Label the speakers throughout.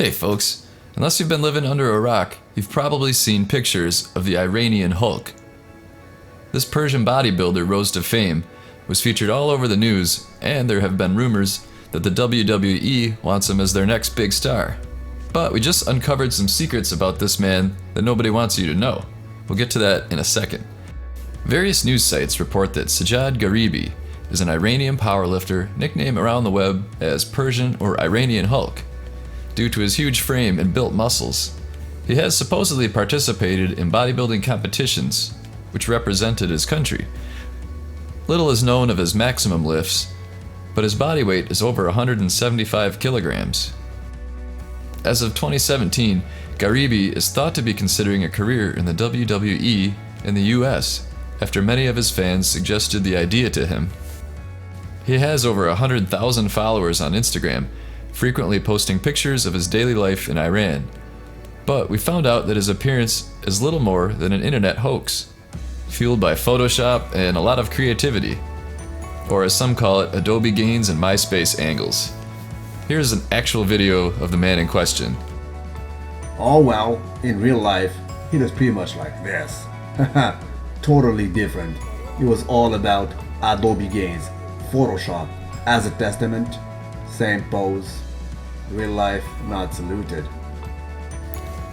Speaker 1: Hey folks, unless you've been living under a rock, you've probably seen pictures of the Iranian Hulk. This Persian bodybuilder rose to fame, was featured all over the news, and there have been rumors that the WWE wants him as their next big star. But we just uncovered some secrets about this man that nobody wants you to know. We'll get to that in a second. Various news sites report that Sajjad Gharibi is an Iranian powerlifter nicknamed around the web as Persian or Iranian Hulk, due to his huge frame and built muscles. He has supposedly participated in bodybuilding competitions, which represented his country. Little is known of his maximum lifts, but his body weight is over 175 kilograms. As of 2017, Gharibi is thought to be considering a career in the WWE in the US, after many of his fans suggested the idea to him. He has over 100,000 followers on Instagram, frequently posting pictures of his daily life in Iran. But we found out that his appearance is little more than an internet hoax, fueled by Photoshop and a lot of creativity, or as some call it, Adobe gains and MySpace angles. Here's an actual video of the man in question.
Speaker 2: Oh well, in real life, he was pretty much like this. Totally different. It was all about Adobe gains, Photoshop as a testament. Same pose, real life not saluted.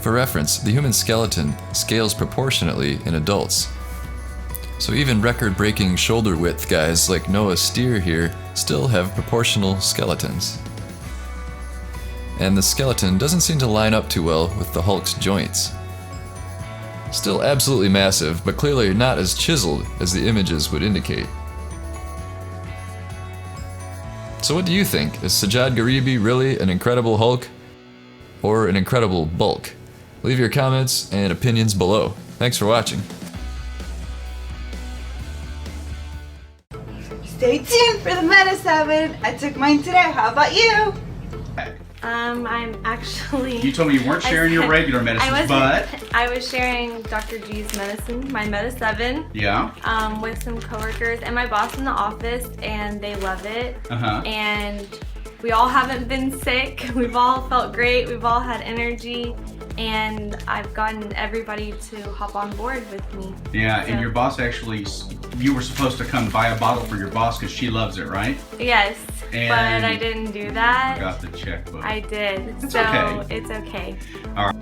Speaker 1: For reference, the human skeleton scales proportionately in adults. So even record-breaking shoulder width guys like Noah Steer here still have proportional skeletons. And the skeleton doesn't seem to line up too well with the Hulk's joints. Still absolutely massive, but clearly not as chiseled as the images would indicate. So what do you think? Is Sajjad Gharibi really an incredible Hulk? Or an incredible bulk? Leave your comments and opinions below. Thanks for watching.
Speaker 3: Stay tuned for the Meta 7. I took mine today. How about you?
Speaker 4: I'm actually...
Speaker 5: You told me you weren't sharing your regular medicines, but...
Speaker 4: I was sharing Dr. G's medicine, my Meta 7.
Speaker 5: Yeah.
Speaker 4: With some coworkers and my boss in the office, and they love it. And we all haven't been sick. We've all felt great. We've all had energy. And I've gotten everybody to hop on board with me.
Speaker 5: Yeah,
Speaker 4: so.
Speaker 5: And your boss actually, you were supposed to come buy a bottle for your boss because she loves it, right?
Speaker 4: Yes,
Speaker 5: and
Speaker 4: but I didn't do that.
Speaker 5: You got the checkbook.
Speaker 4: I did,
Speaker 5: it's
Speaker 4: so
Speaker 5: okay.
Speaker 4: It's okay.
Speaker 5: All right.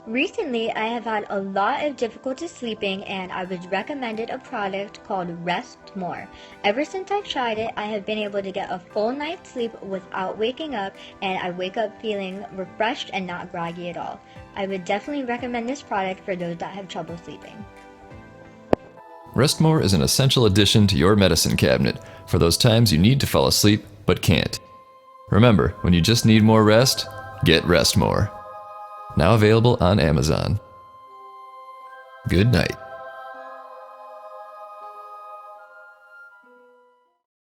Speaker 6: Recently, I have had a lot of difficulty sleeping and I was recommended a product called Rest More. Ever since I've tried it, I have been able to get a full night's sleep without waking up, and I wake up feeling refreshed and not groggy at all. I would definitely recommend this product for those that have trouble sleeping.
Speaker 1: Rest More is an essential addition to your medicine cabinet for those times you need to fall asleep but can't. Remember, when you just need more rest, get Rest More. Now available on Amazon. Good night.